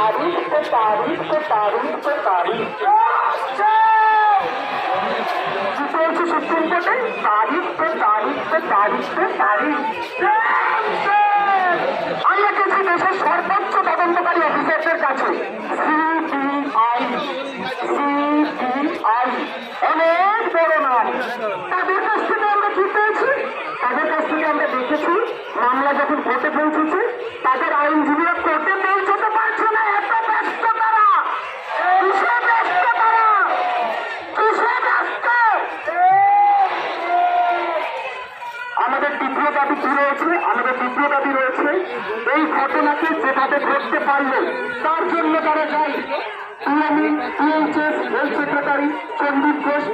तारीफ पे तारीफ पे तारीफ पे तारीफ चलছে সুপ্রিম কোর্টে তারিখ পে তারিখ পে তারিখ পে তারিখ। আমরা গেছি দেশের সর্বোচ্চ তদন্তকারী অফিসারদের কাছে সিবিআই অনেক বড় নাম। তাদের কাছ থেকে আমরা কি পেয়েছি? তাদের কাছ থেকে আমরা দেখেছি মামলা যখন কোর্টে পৌঁছেছে তাদের আইনজীবীরা কোর্টে পৌঁছতে পারছে না, এত ব্যস্ত তারা। কিসে ব্যস্ত তারা? কিসে ব্যস্ত? আমাদের দ্বিতীয় দাবি কি রয়েছে? আমাদের দ্বিতীয় দাবি রয়েছে এই ঘটনাকে যেভাবে ঘটতে পারলো তার জন্য তারা দায়ী। TME, THS, health secretary Sandip Ghosh